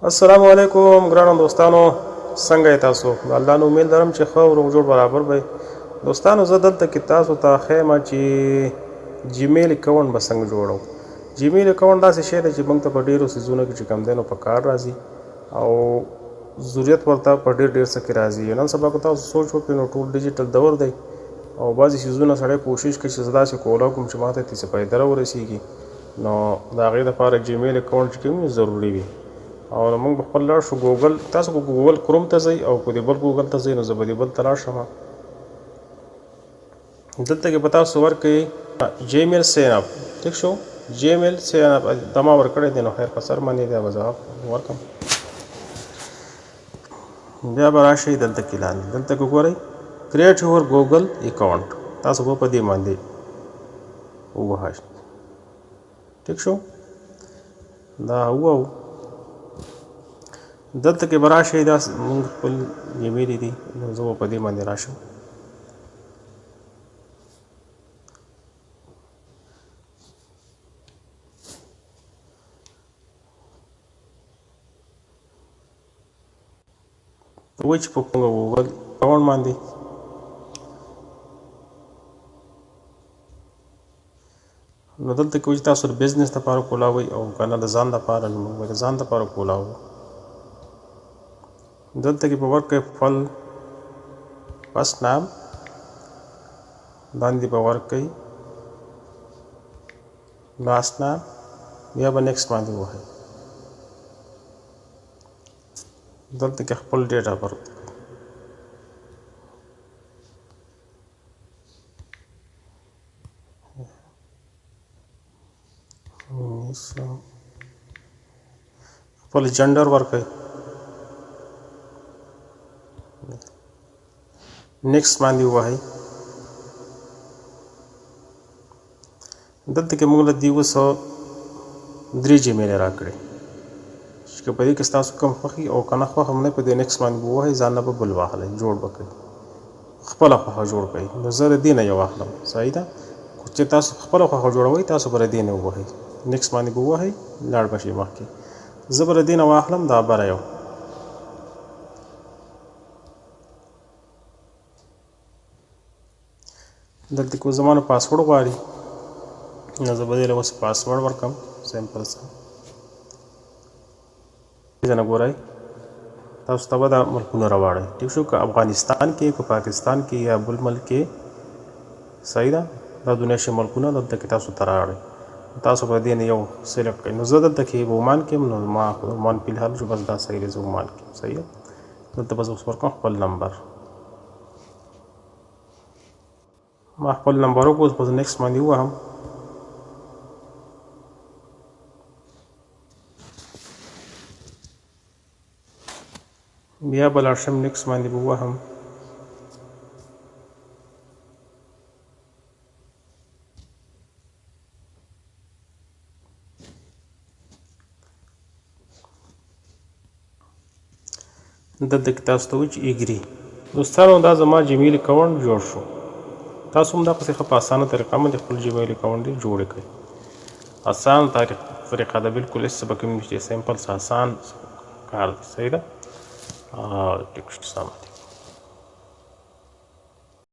السلام علیکم ګرانو دوستانو، څنګه تاسو؟ الله نو امید لرم چې ښه او روغ جوړ برابر وي. دوستانو زه دلته کې تاسو ته ښیم چې جیمیل اکاونټ به څنګه جوړو. جیمیل اکاونټ داسې شی دی چې موږ ته په ډېرو څیزونو کې چې کوم دی نو په کار راځي او ضرورت ورته په ډېر څه کې راځي. نن سبا که تاسو سوچ وکړئ نو ټول ډیجیټل دور دی او بعضې څیزونه سړی کوشش کوي چې زه داسې کولی کوم چې ما ته څه فایده راورسېږي، نو د هغې دپاره جیمیل اکاونټ چې کوم ضروري وي. او موږ به خپل لاړ شو ګوګل. تاسو به ګوګل کروم ته ځئ او که د بل ګوګل ته ځئ نو زه به د بل ته لاړ شم. دلته کې به تاسو ورکوئ جیمیل ساین اپ. ټیک شو، جیمیل ساین اپ دا ما ورکړی دی، نو خیر په سر باندې دا به زه ورکړم. بیا به راشئ دلته کې لاندې، دلته کې ګورئ کریټ یور ګوګل اکاونټ. تاسو به په دې باندې ووهئ. ټیک شو، دا ووهو. دلته کې به راشئ، دا موږ خپل جیمیل دی، نو زه به په دې باندې راشم. وایي چې په کومه ګوګل اکاونټ باندې نو دلته کې وایي چې تاسو د بزنس لپاره کولاوئ او که نه د ځان لپاره، نو موږ به د ځان لپاره کولاوو. دلته کې به ورکوئ خپل فرست نام، باندې به ورکوئ لاست نام، بیا به نیکسټ باندې ووهئ. دلته کې خپل ډیټ اف برث خپل جنډر ورکوئ، نیکسټ باندې ووهئ. دلته کې موږ له دې 203 جیمیل راکړي چې که په دې کې ستاسو کوم خوښي او که نه خوښه هم نه، په دې نیکسټ باندې به ووهئ، ځان نه به بل واخلئ، جوړ به کړئ، خپله خوښه جوړ کړئ. نو زه د دې نه یو اخلم، صحیح ده. چې تاسو خپله خوښه جوړوئ تاسو به د دې نه ووهئ، نیکسټ باندې به ووهئ، لاړ به شئ مخکې. زه به د دې نه واخلم دا بره یو. دلته کې زما نه پاسورډ غواړي، نو زه به دې له اوس پاسورډ ورکړم سمپل څه. نه ګورئ تاسو ته به دا ملکونه راواړئ. ټیک شو، که افغانستان کې، که پاکستان کې یا بل ملک کې، صحیح ده. دا دنیا شي ملکونه دلته کې تاسو ته راوړئ، تاسو به دې نه یو سلیکټ کړئ. نو زه دلته کې عمان کې یم، نو ما عمان فی الحال جو بس دا صحیح دی، زه عمان کې یم، صحیح ده. دلته بس اوس ورکړم خپل نمبر، ما خپل نمبر وکړ، اوس به زه نیکسټ باندې ووهم. بیا به لاړ شم نیکسټ باندې به ووهم. دلته کې تاسو ته وایي چې ایګري. دوستانو دا زما جیمیل اکاونټ جوړ شو. تاسو هم دغسې ښه په اسانه طریقه باندې خپل جیمیل اکاونټ دی جوړ کړئ. اسان طریقه ده، بالکل هېڅ څه پکې نشته، سمپل څه اسان کار دی، صحیح ده. ټیک شو، سلام علیکم.